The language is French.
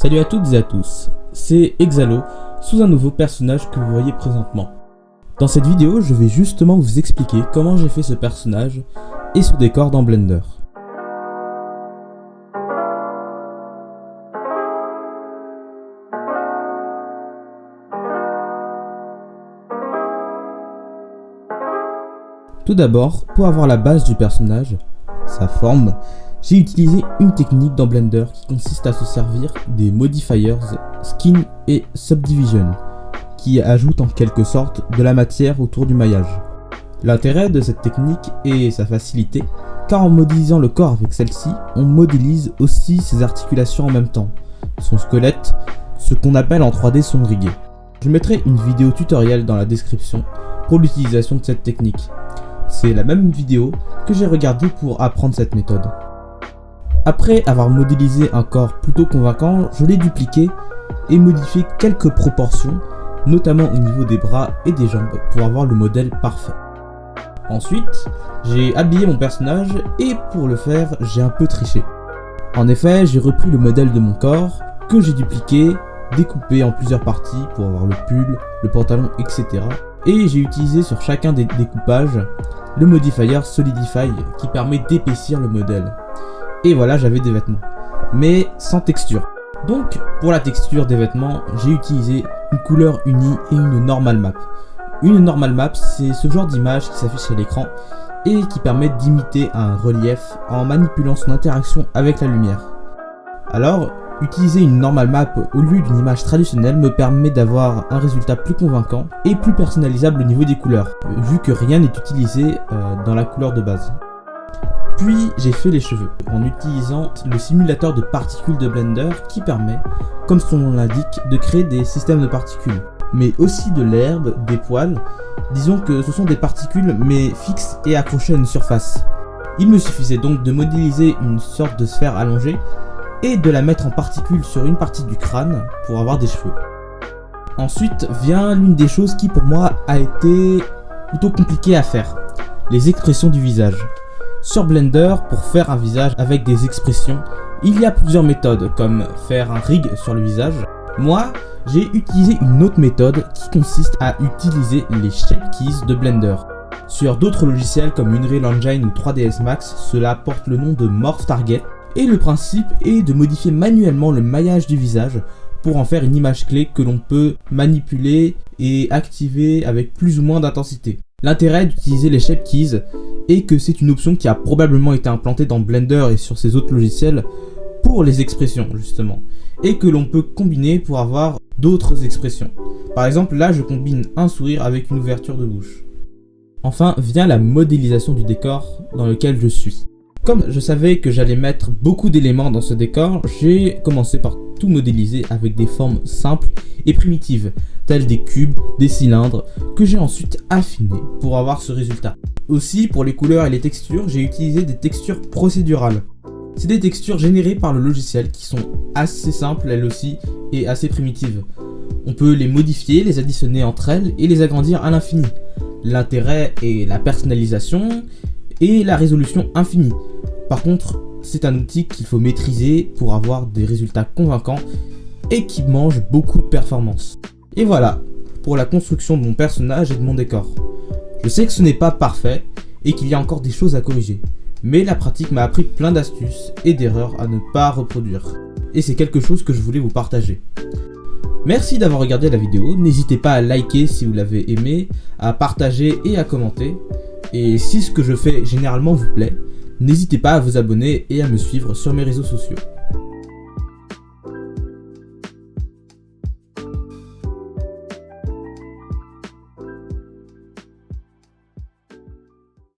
Salut à toutes et à tous, c'est Exalo sous un nouveau personnage que vous voyez présentement. Dans cette vidéo, je vais justement vous expliquer comment j'ai fait ce personnage et son décor dans Blender. Tout d'abord, pour avoir la base du personnage, sa forme, j'ai utilisé une technique dans Blender qui consiste à se servir des modifiers Skin et Subdivision, qui ajoutent en quelque sorte de la matière autour du maillage. L'intérêt de cette technique est sa facilité, car en modélisant le corps avec celle-ci, on modélise aussi ses articulations en même temps, son squelette, ce qu'on appelle en 3D son rig. Je mettrai une vidéo tutoriel dans la description pour l'utilisation de cette technique. C'est la même vidéo que j'ai regardée pour apprendre cette méthode. Après avoir modélisé un corps plutôt convaincant, je l'ai dupliqué et modifié quelques proportions, notamment au niveau des bras et des jambes, pour avoir le modèle parfait. Ensuite, j'ai habillé mon personnage et pour le faire, j'ai un peu triché. En effet, j'ai repris le modèle de mon corps, que j'ai dupliqué, découpé en plusieurs parties pour avoir le pull, le pantalon, etc. Et j'ai utilisé sur chacun des découpages le modifier Solidify qui permet d'épaissir le modèle. Et voilà, j'avais des vêtements, mais sans texture. Donc, pour la texture des vêtements, j'ai utilisé une couleur unie et une normal map. Une normal map, c'est ce genre d'image qui s'affiche à l'écran et qui permet d'imiter un relief en manipulant son interaction avec la lumière. Alors, utiliser une normal map au lieu d'une image traditionnelle me permet d'avoir un résultat plus convaincant et plus personnalisable au niveau des couleurs, vu que rien n'est utilisé dans la couleur de base. Puis j'ai fait les cheveux en utilisant le simulateur de particules de Blender qui permet, comme son nom l'indique, de créer des systèmes de particules, mais aussi de l'herbe, des poils. Disons que ce sont des particules mais fixes et accrochées à une surface. Il me suffisait donc de modéliser une sorte de sphère allongée et de la mettre en particules sur une partie du crâne pour avoir des cheveux. Ensuite vient l'une des choses qui pour moi a été plutôt compliquée à faire, les expressions du visage. Sur Blender, pour faire un visage avec des expressions, il y a plusieurs méthodes, comme faire un rig sur le visage. Moi, j'ai utilisé une autre méthode qui consiste à utiliser les Shape Keys de Blender. Sur d'autres logiciels comme Unreal Engine ou 3ds Max, cela porte le nom de Morph Target, et le principe est de modifier manuellement le maillage du visage pour en faire une image clé que l'on peut manipuler et activer avec plus ou moins d'intensité. L'intérêt d'utiliser les Shape Keys est que c'est une option qui a probablement été implantée dans Blender et sur ses autres logiciels pour les expressions justement, et que l'on peut combiner pour avoir d'autres expressions. Par exemple, là je combine un sourire avec une ouverture de bouche. Enfin vient la modélisation du décor dans lequel je suis. Comme je savais que j'allais mettre beaucoup d'éléments dans ce décor, j'ai commencé par tout modéliser avec des formes simples et primitives, telles des cubes, des cylindres, que j'ai ensuite affinés pour avoir ce résultat. Aussi, pour les couleurs et les textures, j'ai utilisé des textures procédurales. C'est des textures générées par le logiciel qui sont assez simples elles aussi et assez primitives. On peut les modifier, les additionner entre elles et les agrandir à l'infini. L'intérêt est la personnalisation et la résolution infinie. Par contre, c'est un outil qu'il faut maîtriser pour avoir des résultats convaincants et qui mange beaucoup de performance. Et voilà, pour la construction de mon personnage et de mon décor. Je sais que ce n'est pas parfait et qu'il y a encore des choses à corriger, mais la pratique m'a appris plein d'astuces et d'erreurs à ne pas reproduire. Et c'est quelque chose que je voulais vous partager. Merci d'avoir regardé la vidéo, n'hésitez pas à liker si vous l'avez aimé, à partager et à commenter. Et si ce que je fais généralement vous plaît, n'hésitez pas à vous abonner et à me suivre sur mes réseaux sociaux.